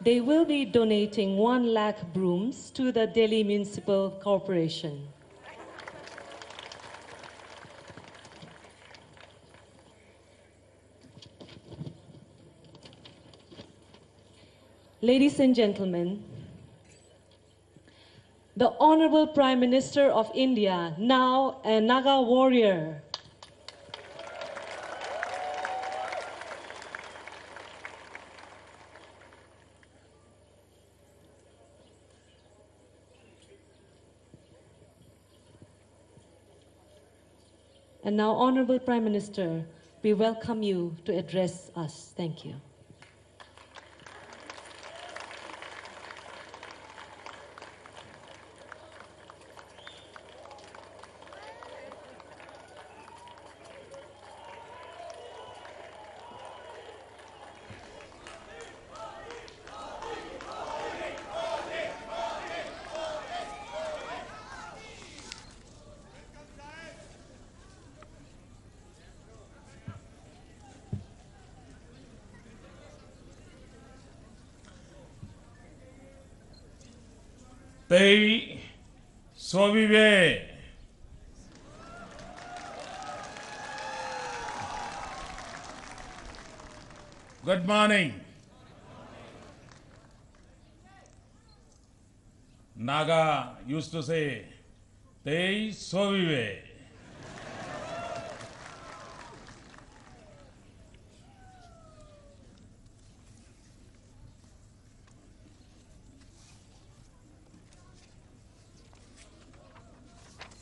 They will be donating 1 lakh brooms to the Delhi Municipal Corporation. Ladies and gentlemen, the Honorable Prime Minister of India, now a Naga warrior. And now, Honorable Prime Minister, we welcome you to address us. Thank you. Tei Sovive. Good morning. Naga used to say, Tei Sovive.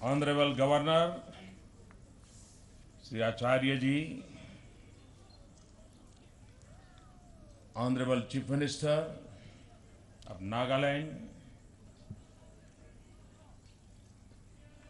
Honorable Governor, Sri Acharya Ji, Honorable Chief Minister of Nagaland,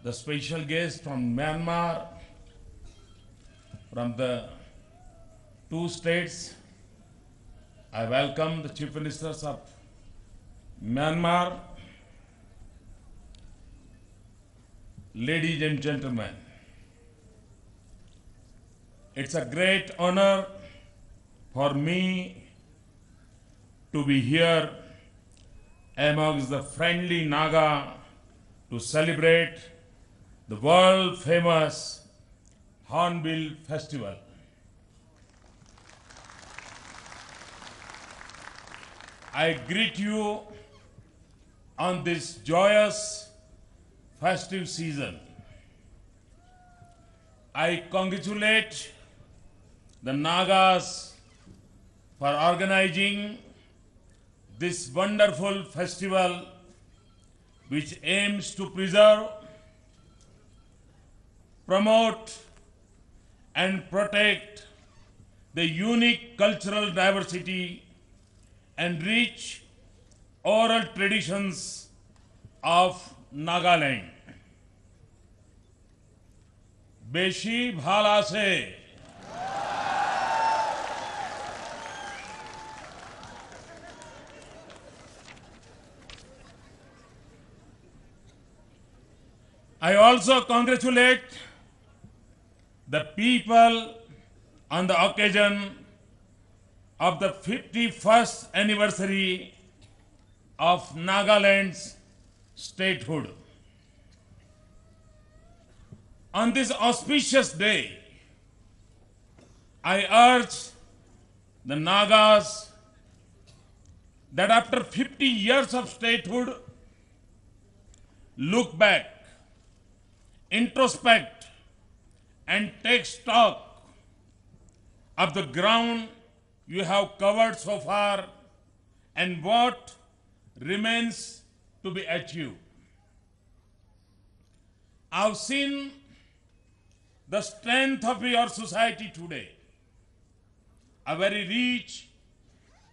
the special guest from Myanmar, from the two states, I welcome the Chief Ministers of Myanmar. Ladies and gentlemen, it's a great honor for me to be here amongst the friendly Naga to celebrate the world famous Hornbill Festival. I greet you on this joyous festive season. I congratulate the Nagas for organizing this wonderful festival which aims to preserve, promote and protect the unique cultural diversity and rich oral traditions of Nagaland. Beshi Bhala se I also congratulate the people on the occasion of the 51st anniversary of Nagaland's statehood. On this auspicious day, I urge the Nagas that after 50 years of statehood, look back, introspect, and take stock of the ground you have covered so far and what remains to be achieved. I've seen the strength of your society today, a very rich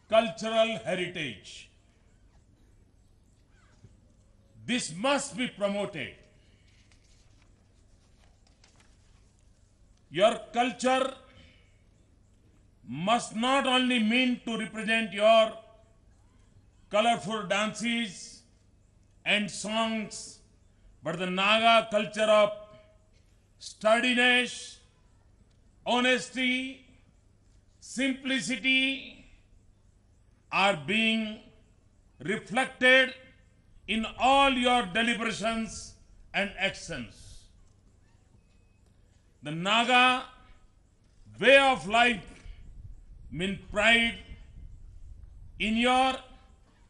cultural heritage. This must be promoted. Your culture must not only mean to represent your colorful dances and songs, but the Naga culture of sturdiness, honesty, simplicity, are being reflected in all your deliberations and actions. The Naga way of life means pride in your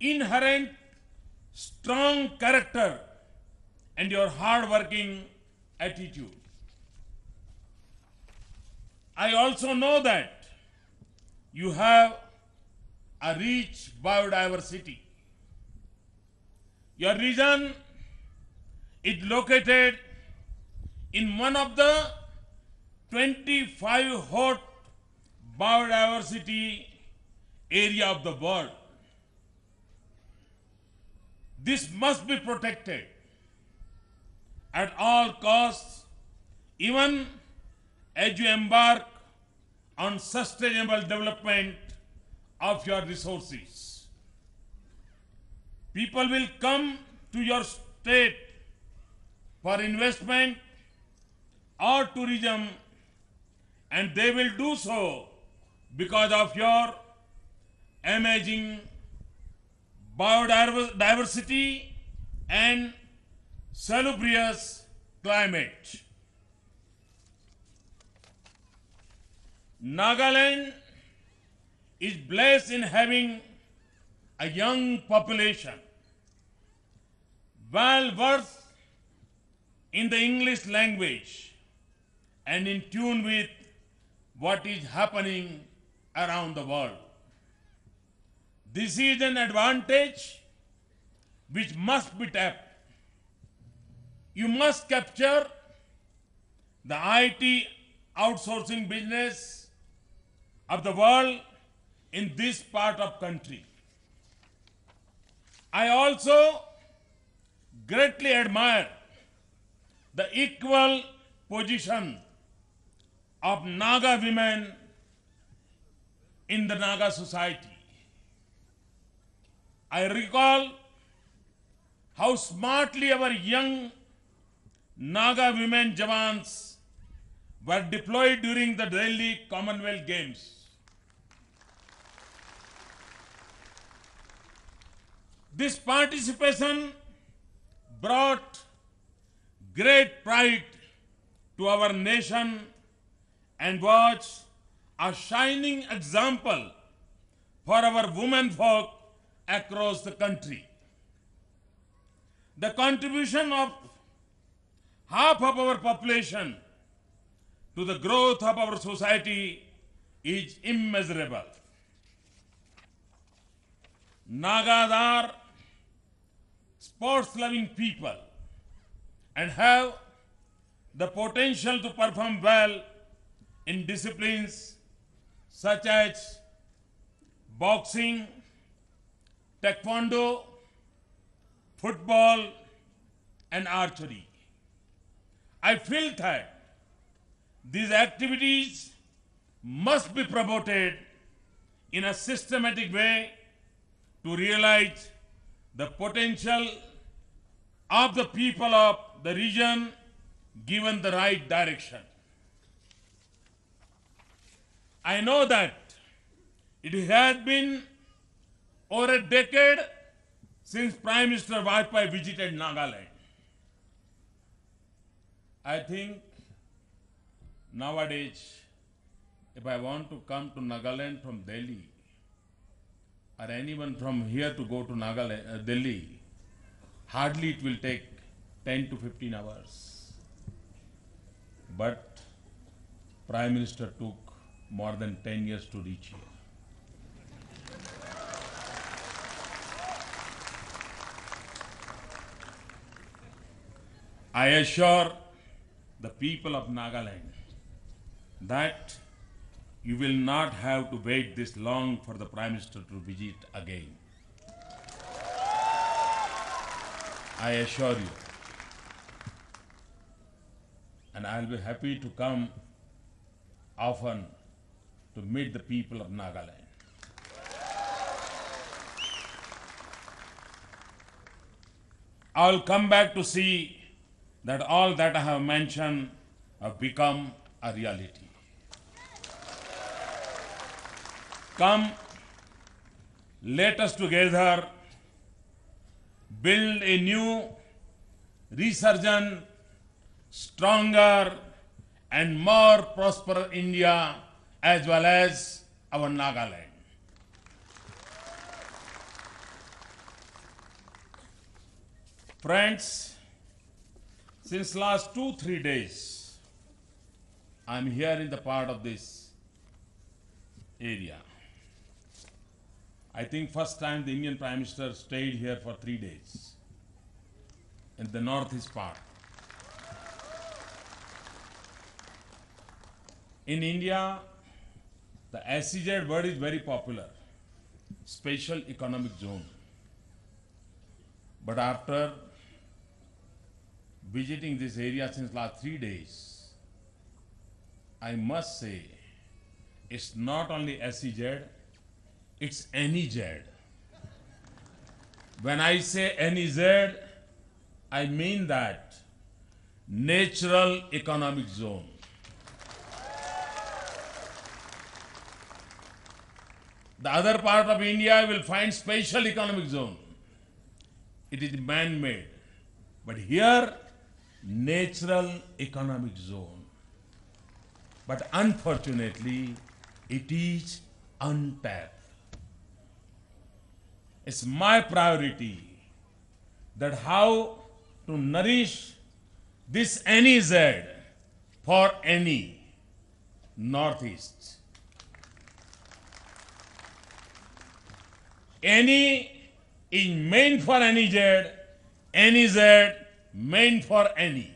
inherent strong character and your hard-working attitude. I also know that you have a rich biodiversity. Your region is located in one of the 25 hot biodiversity area of the world. This must be protected at all costs, even as you embark on sustainable development of your resources. People will come to your state for investment or tourism, and they will do so because of your amazing biodiversity and salubrious climate. Nagaland is blessed in having a young population, well versed in the English language and in tune with what is happening around the world. This is an advantage which must be tapped. You must capture the IT outsourcing business of the world in this part of country. I also greatly admire the equal position of Naga women in the Naga society. I recall how smartly our young Naga women Jawans were deployed during the Delhi Commonwealth Games. This participation brought great pride to our nation and was a shining example for our women folk across the country. The contribution of half of our population to the growth of our society is immeasurable. Nagas are sports-loving people and have the potential to perform well in disciplines such as boxing, taekwondo, football, and archery. I feel that these activities must be promoted in a systematic way to realize the potential of the people of the region given the right direction. I know that it has been over a decade since Prime Minister Vajpayee visited Nagaland. I think nowadays, if I want to come to Nagaland from Delhi, or anyone from here to go to Nagaland, Delhi, hardly it will take 10 to 15 hours. But Prime Minister took more than 10 years to reach here. I assure the people of Nagaland that you will not have to wait this long for the Prime Minister to visit again. I assure you. And I'll be happy to come often to meet the people of Nagaland. I'll come back to see that all that I have mentioned have become a reality. Come let us together build a new, resurgent, stronger, and more prosperous India as well as our Nagaland. Friends, since last 2-3 days, I'm here in the part of this area. I think first time the Indian Prime Minister stayed here for 3 days in the northeast part. In India, the SEZ word is very popular, Special Economic Zone. But after visiting this area since last 3 days, I must say it's not only SEZ, it's NEZ. When I say NEZ, I mean that Natural Economic Zone. The other part of India will find Special Economic Zone. It is man-made. But here, Natural Economic Zone. But unfortunately, it is untapped. It's my priority that how to nourish this NEZ for any Northeast. Any is meant for NEZ, NEZ meant for any.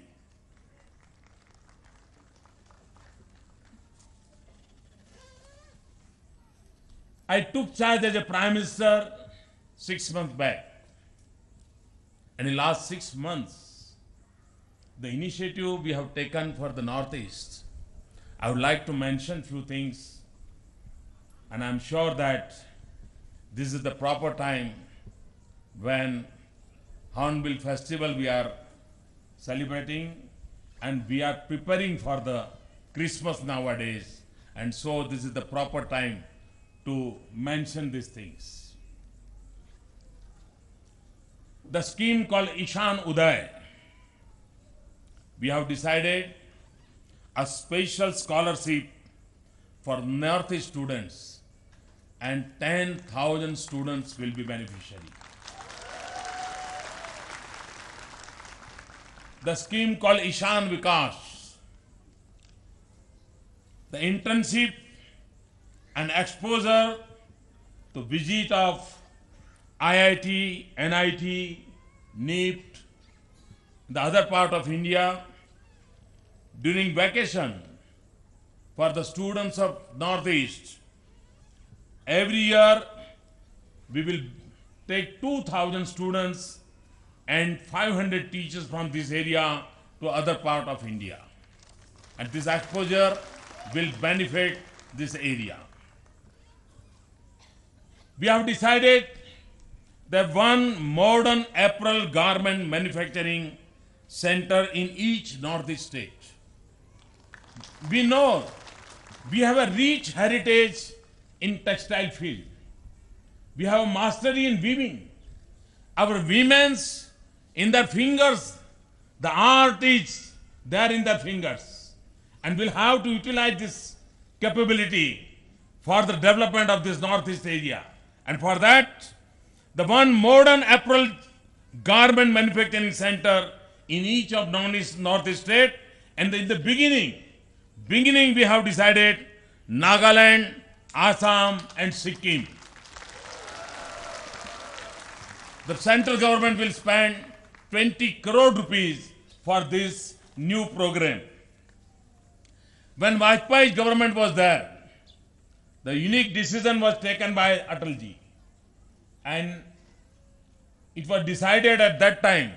I took charge as a Prime Minister 6 months back. And in the last 6 months, the initiative we have taken for the Northeast, I would like to mention few things. And I'm sure that this is the proper time when Hornbill Festival we are celebrating, and we are preparing for the Christmas nowadays. And so this is the proper time to mention these things. The scheme called Ishan Uday, we have decided a special scholarship for Northeast students, and 10,000 students will be beneficiary. The scheme called Ishan Vikas, the internship and exposure to visit of IIT, NIT, NIPT, the other part of India during vacation for the students of Northeast. Every year we will take 2,000 students and 500 teachers from this area to other part of India. And this exposure will benefit this area. We have decided that one modern apparel garment manufacturing center in each Northeast state. We know we have a rich heritage in textile field. We have a mastery in weaving. Our women's in their fingers, the art is there in their fingers. And we'll have to utilize this capability for the development of this Northeast area. And for that, the one modern apparel garment manufacturing center in each of Northeast state. And in the beginning we have decided Nagaland, Assam and Sikkim. The central government will spend 20 crore rupees for this new program. When Vajpayee's government was there, the unique decision was taken by Atalji. And it was decided at that time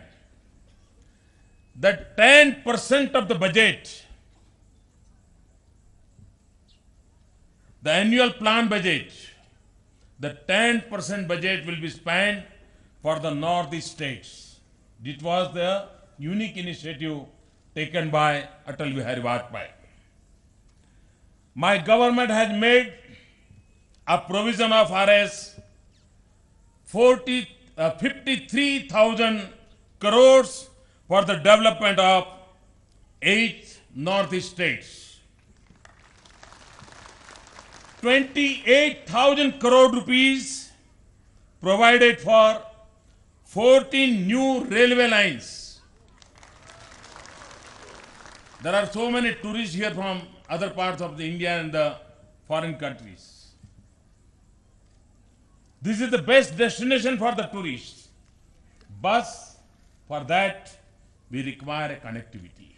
that 10% of the budget, the annual plan budget, the 10% budget will be spent for the Northeast states. It was the unique initiative taken by Atal Bihari Vajpayee. My government has made a provision of Rs 53,000 crores for the development of 8 northeast states. 28,000 crore rupees provided for 14 new railway lines. There are so many tourists here from other parts of the India and the foreign countries. This is the best destination for the tourists. But for that, we require a connectivity.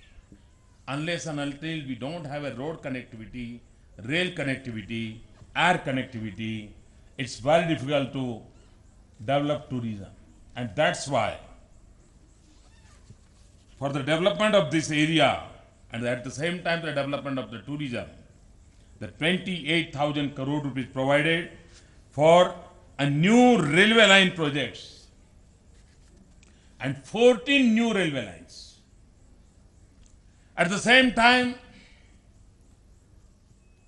Unless and until we don't have a road connectivity, rail connectivity, air connectivity, it's very difficult to develop tourism. And that's why, for the development of this area, and at the same time the development of the tourism, the 28,000 crore rupees provided for a new railway line projects and 14 new railway lines. At the same time,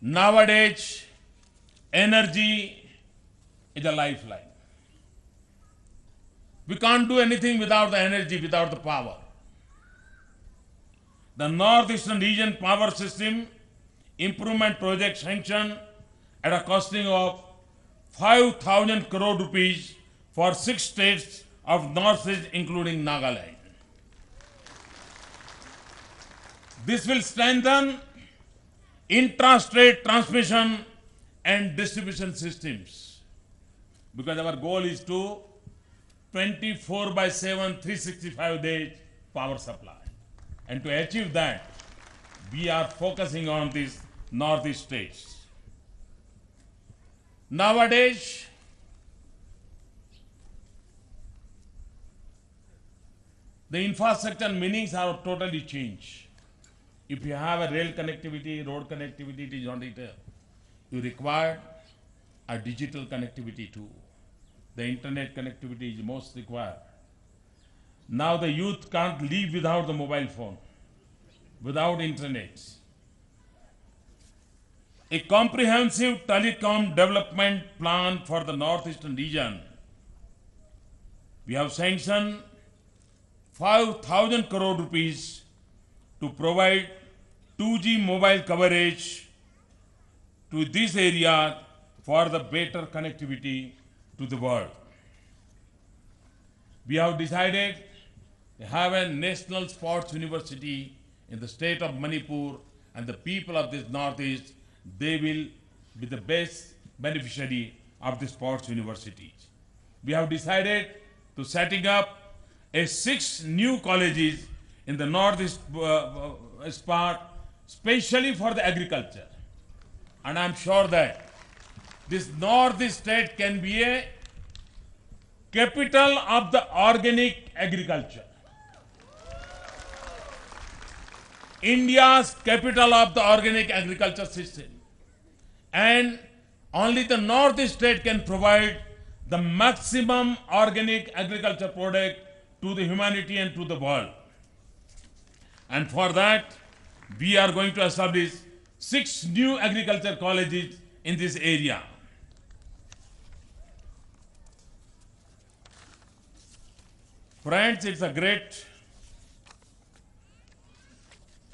nowadays, energy is a lifeline. We can't do anything without the energy, without the power. The Northeastern Region Power System Improvement Project sanctioned at a costing of 5,000 crore rupees for 6 states of Northeast, including Nagaland. This will strengthen intra-state transmission and distribution systems, because our goal is to 24/7, 365 days power supply. And to achieve that, we are focusing on these Northeast states. Nowadays, the infrastructure meanings are totally changed. If you have a rail connectivity, road connectivity, it is not enough. You require a digital connectivity too. The internet connectivity is most required. Now the youth can't live without the mobile phone, without internet. A comprehensive telecom development plan for the Northeastern region. We have sanctioned 5,000 crore rupees to provide 2G mobile coverage to this area for the better connectivity to the world. We have decided to have a national sports university in the state of Manipur, and the people of this Northeast, they will be the best beneficiary of the sports universities. We have decided to setting up 6 new colleges in the Northeast part, especially for the agriculture. And I'm sure that this Northeast state can be a capital of the organic agriculture. India's capital of the organic agriculture system. And only the Northeast state can provide the maximum organic agriculture product to the humanity and to the world. And for that, we are going to establish 6 new agriculture colleges in this area. Friends, it's a great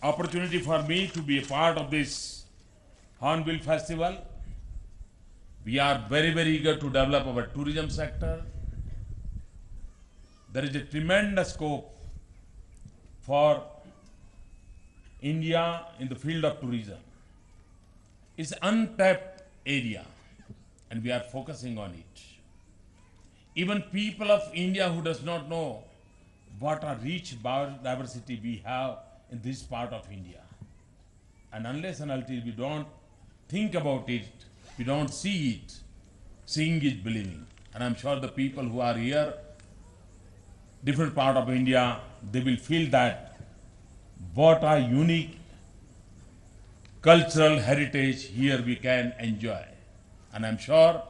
opportunity for me to be a part of this Hornbill Festival. We are very, very eager to develop our tourism sector. There is a tremendous scope for India in the field of tourism. It's an untapped area, and we are focusing on it. Even people of India who does not know what a rich biodiversity we have in this part of India. And unless and until we don't think about it, we don't see it. Seeing is believing. And I'm sure the people who are here, different part of India, they will feel that what a unique cultural heritage here we can enjoy. And I'm sure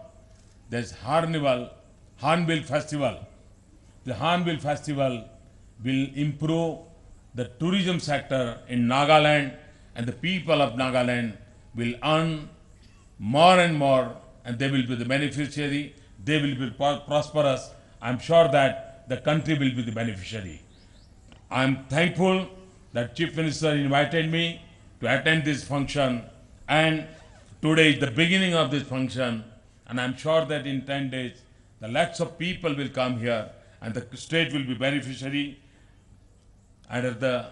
there's Hornbill Festival. The Hornbill Festival will improve the tourism sector in Nagaland, and the people of Nagaland will earn more and more, and they will be the beneficiary. they will be prosperous. I'm sure that the country will be the beneficiary. I'm thankful that Chief Minister invited me to attend this function, and today is the beginning of this function, and I'm sure that in 10 days the lakhs of people will come here and the state will be beneficiary. And at the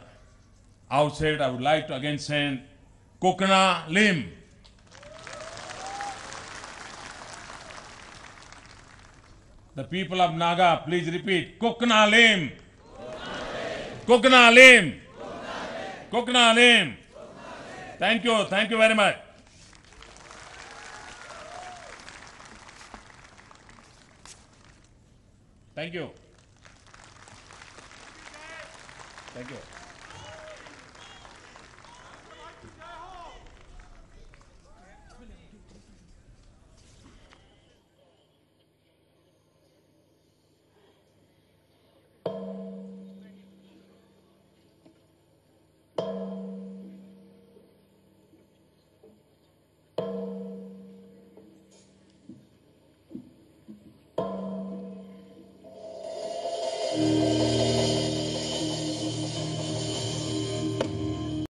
outset, I would like to again say, Kokana Lim. The people of Naga, please repeat, Kokana Lim. Kokana Lim. Kokana Lim. Thank you very much. Thank you. Thank you.